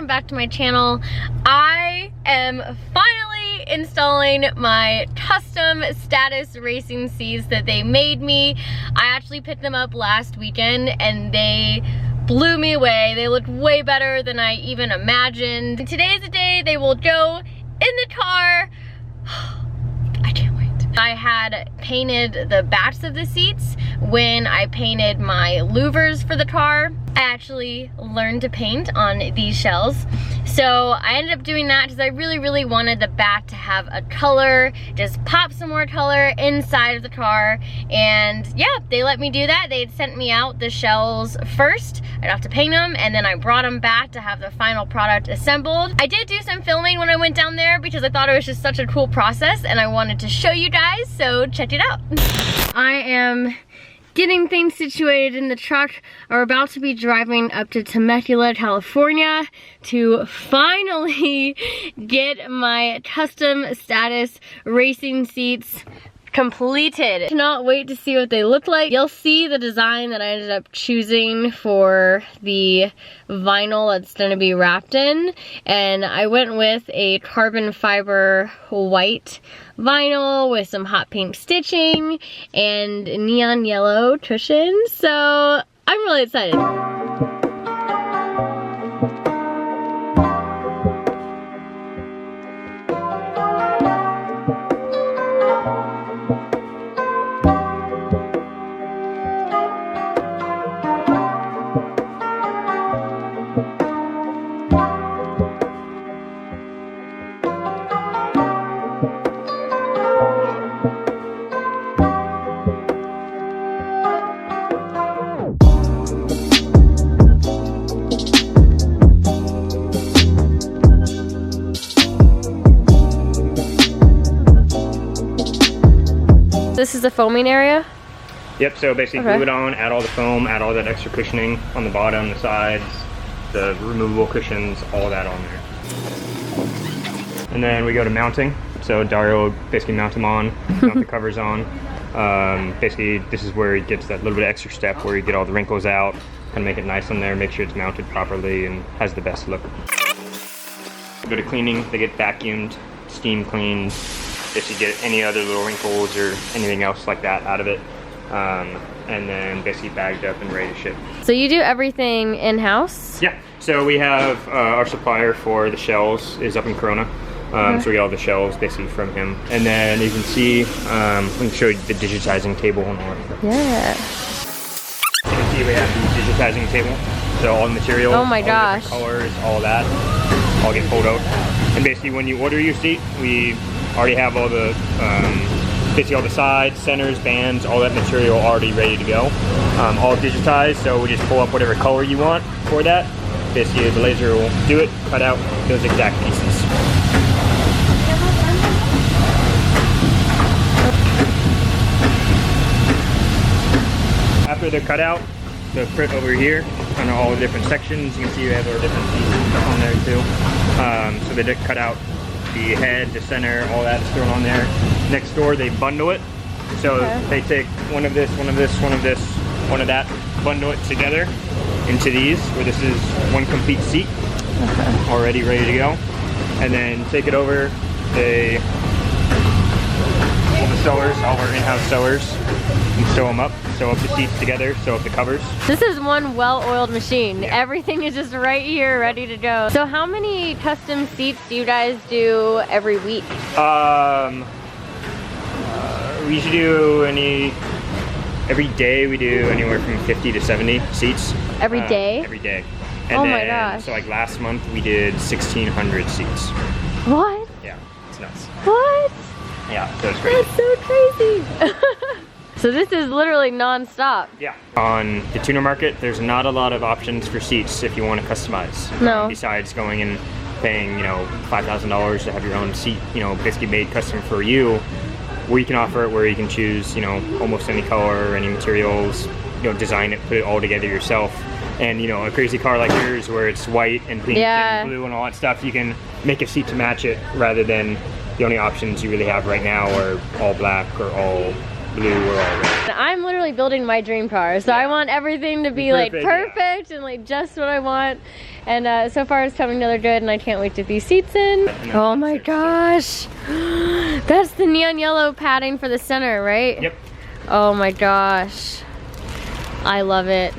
welcome back to my channel. I am finally installing my custom status racing seats that they made me. I actually picked them up last weekend and they blew me away. They look way better than I even imagined. And today is the day they will go in the car. I can't wait. I had painted the backs of the seats when I painted my louvers for the car. I actually learned to paint on these shells. So I ended up doing that because I really wanted the back to have a color, just pop some more color inside of the car. And yeah, they let me do that. They had sent me out the shells first. I'd have to paint them, and then I brought them back to have the final product assembled. I did do some filming when I went down there because I thought it was just such a cool process and I wanted to show you guys, so check it out. I am getting things situated in the truck. We're about to be driving up to Temecula, California to finally get my custom status racing seats completed. Cannot wait to see what they look like. You'll see the design that I ended up choosing for the vinyl that's going to be wrapped in, and I went with a carbon fiber white vinyl with some hot pink stitching and neon yellow cushions, so I'm really excited. This is the foaming area? Yep, so basically glue it on, add all the foam, add all that extra cushioning on the bottom, the sides, the removable cushions, all that on there. And then we go to mounting. So Dario will basically mount them on, mount the covers on. Basically, this is where he gets that little bit of extra step where you get all the wrinkles out, kind of make it nice on there, make sure it's mounted properly and has the best look. Go to cleaning, they get vacuumed, steam cleaned, if you get any other little wrinkles or anything else like that out of it, and then basically bagged up and ready to ship. So you do everything in-house? Yeah, so we have our supplier for the shells is up in Corona, so we get all the shells basically from him. And then you can see, let me show you the digitizing table and all that. Yeah. You can see we have the digitizing table, so all the material, oh my gosh, the colors, all that, all get pulled out. And basically when you order your seat, we already have all the, basically all the sides, centers, bands, all that material already ready to go. All digitized, so we just pull up whatever color you want for that. Basically the laser will do it, cut out those exact pieces. After they're cut out, they'll print over here on all the different sections. You can see we have our different pieces and stuff on there too. So they did cut out the head, the center, all that's thrown on there. Next door they bundle it. So they take one of this, one of this, one of this, one of that, bundle it together into these, where this is one complete seat, already ready to go. And then take it over, they, all the sewers, all our in-house sewers, and sew them up, sew up the seats together, sew up the covers. This is one well-oiled machine. Yeah. Everything is just right here, ready to go. So how many custom seats do you guys do every week? We usually do every day we do anywhere from 50 to 70 seats. Every day? Every day. And oh then, my gosh. So like last month we did 1,600 seats. What? Yeah, it's nuts. What? Yeah, so it's crazy. That's so crazy. So this is literally non-stop. Yeah. On the tuner market, there's not a lot of options for seats if you want to customize. No. Besides going and paying, you know, $5,000 to have your own seat, you know, basically made custom for you. We can offer it where you can choose, you know, almost any color, any materials, you know, design it, put it all together yourself. And, you know, a crazy car like yours where it's white and pink and blue and all that stuff, you can make a seat to match it rather than the only options you really have right now are all black or all blue or all red. I'm literally building my dream car, so I want everything to be like perfect and like just what I want. And so far it's coming together good, and I can't wait to get these seats in. Oh my gosh. That's the neon yellow padding for the center, right? Yep. Oh my gosh. I love it.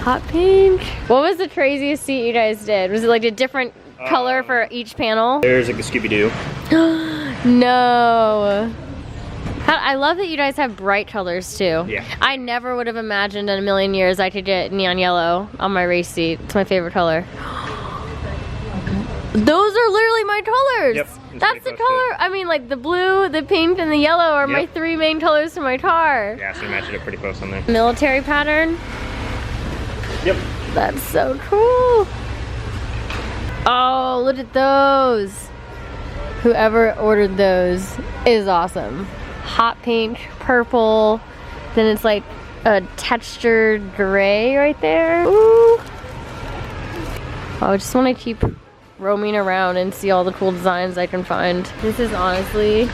Hot pink. What was the craziest seat you guys did? Was it like a different color for each panel? There's like a Scooby-Doo. No. I love that you guys have bright colors too. Yeah. I never would have imagined in a million years I could get neon yellow on my race seat. It's my favorite color. Those are literally my colors. Yep. That's the color. I mean, like the blue, the pink, and the yellow are my three main colors for my car. Yeah, so you matched it pretty close on there. Military pattern. Yep. That's so cool. Oh, look at those. Whoever ordered those is awesome. Hot pink, purple, then it's like a textured gray right there. Ooh. I just want to keep roaming around and see all the cool designs I can find. This is honestly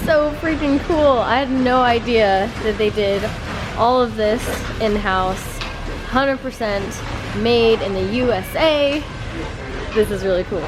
so freaking cool. I had no idea that they did all of this in-house, 100% made in the USA. This is really cool.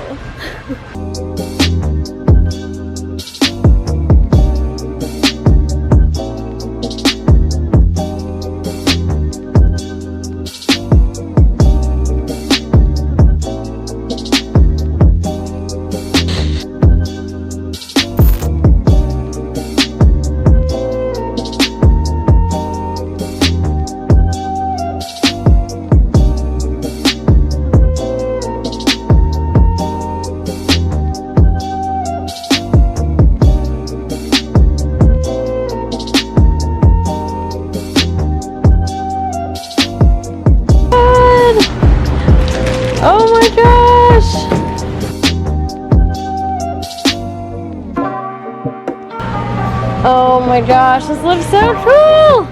Oh my gosh, this looks so cool!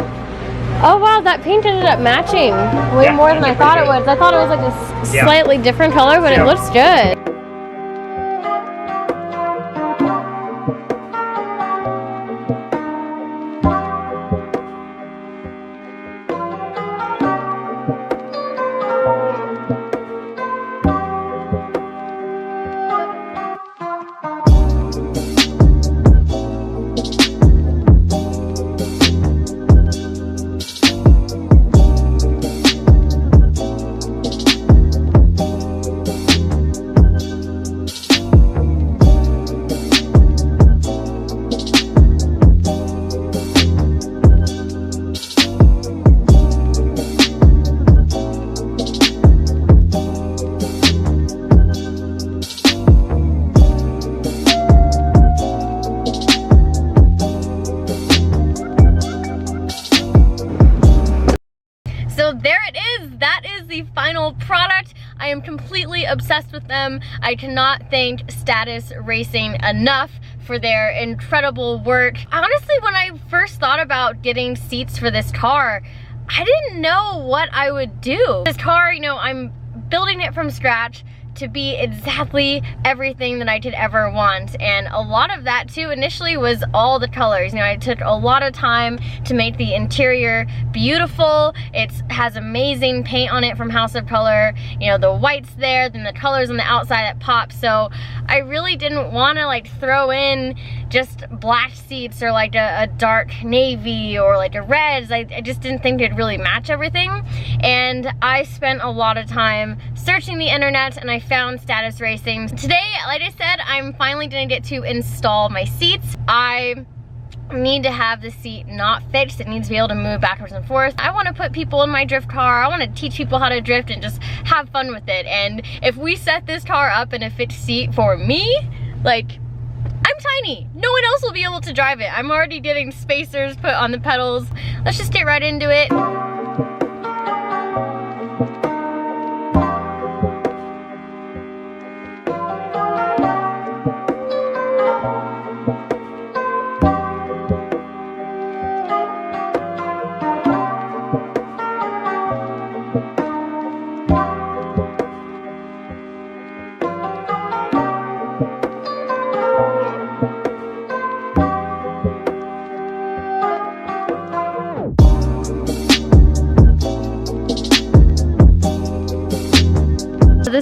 Oh wow, that paint ended up matching way more than I thought it would. I thought it was like a slightly different color, but it looks good. So there it is, that is the final product. I am completely obsessed with them. I cannot thank Status Racing enough for their incredible work. Honestly, when I first thought about getting seats for this car, I didn't know what I would do. This car, you know, I'm building it from scratch to be exactly everything that I could ever want. And a lot of that too initially was all the colors. You know, I took a lot of time to make the interior beautiful. It has amazing paint on it from House of Color. You know, the white's there, then the colors on the outside that pop. So I really didn't want to like throw in just black seats or like a dark navy or like a reds. I just didn't think it'd really match everything. And I spent a lot of time searching the internet, and I found Status Racing. Today, like I said, I'm finally gonna get to install my seats. I need to have the seat not fixed. It needs to be able to move backwards and forth. I want to put people in my drift car. I want to teach people how to drift and just have fun with it. And if we set this car up in a fixed seat for me, like, I'm tiny. No one else will be able to drive it. I'm already getting spacers put on the pedals. Let's just get right into it.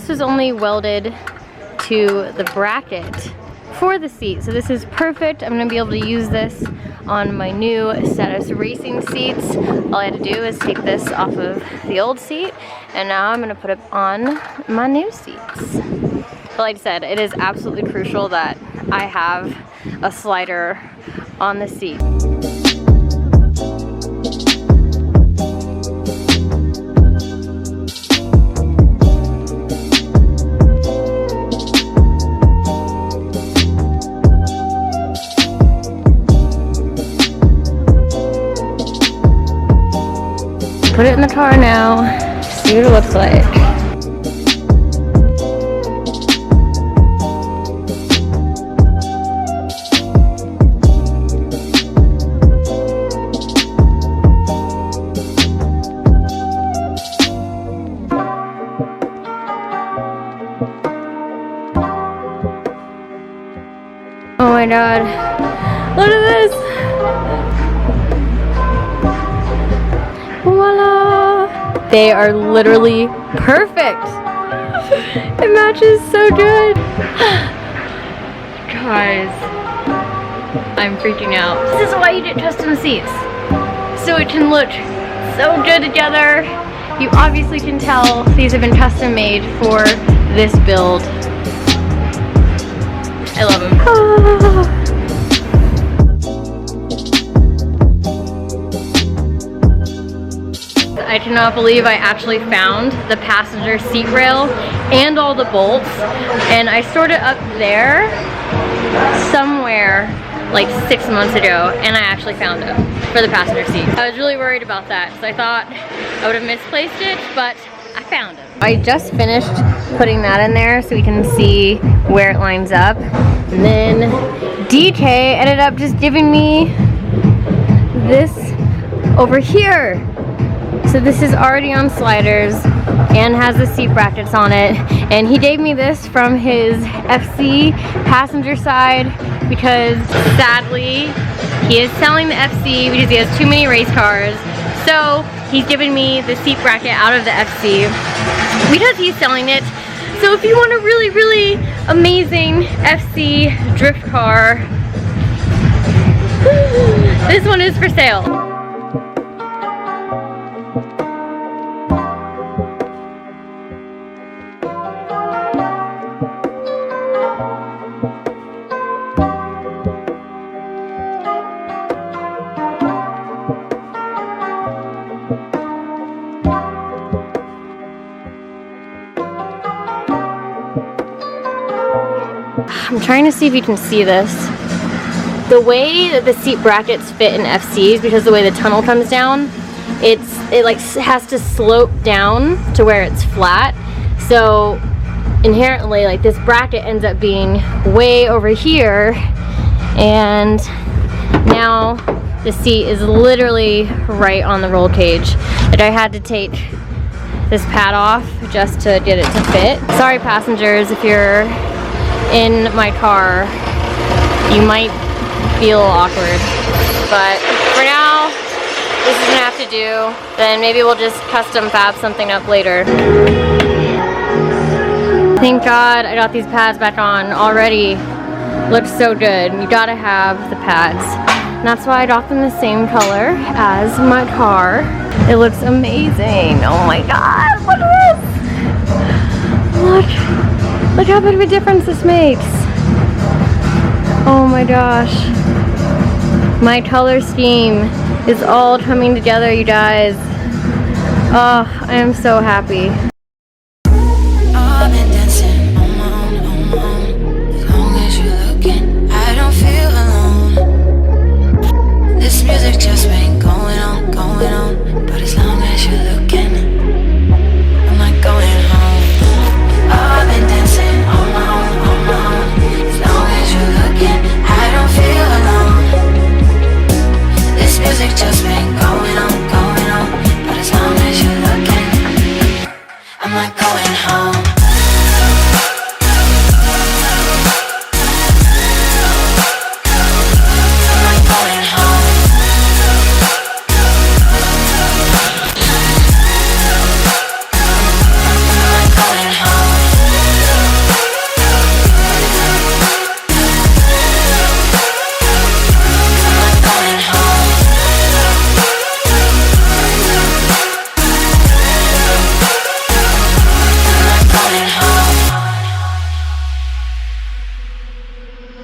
this was only welded to the bracket for the seat. So this is perfect. I'm gonna be able to use this on my new Status Racing seats. All I had to do is take this off of the old seat, and now I'm gonna put it on my new seats. But like I said, it is absolutely crucial that I have a slider on the seat. Put it in the car now, see what it looks like. Oh my god, look at this! Voila! They are literally perfect! It matches so good! Guys, I'm freaking out. This is why you get custom seats. So it can look so good together. You obviously can tell these have been custom made for this build. I love them. I cannot believe I actually found the passenger seat rail and all the bolts, and I stored it up there somewhere like 6 months ago, and I actually found it for the passenger seat. I was really worried about that, so I thought I would have misplaced it, but I found it. I just finished putting that in there so we can see where it lines up. And then DK ended up just giving me this over here. So this is already on sliders and has the seat brackets on it. And he gave me this from his FC passenger side because sadly he is selling the FC because he has too many race cars. So he's giving me the seat bracket out of the FC because he's selling it. So if you want a really, really amazing FC drift car, this one is for sale. I'm trying to see if you can see this. The way that the seat brackets fit in FCs, because the way the tunnel comes down, it like has to slope down to where it's flat. So inherently, like this bracket ends up being way over here, and now the seat is literally right on the roll cage. Like I had to take this pad off just to get it to fit. Sorry passengers, if you're in my car, you might feel awkward, but for now this is gonna have to do. Then maybe we'll just custom fab something up later. Thank God I got these pads back on already. Looks so good. You gotta have the pads, and that's why I got them the same color as my car. It looks amazing. Oh my god, look at this. Look how big of a difference this makes. Oh my gosh. My color scheme is all coming together, you guys. Oh, I am so happy.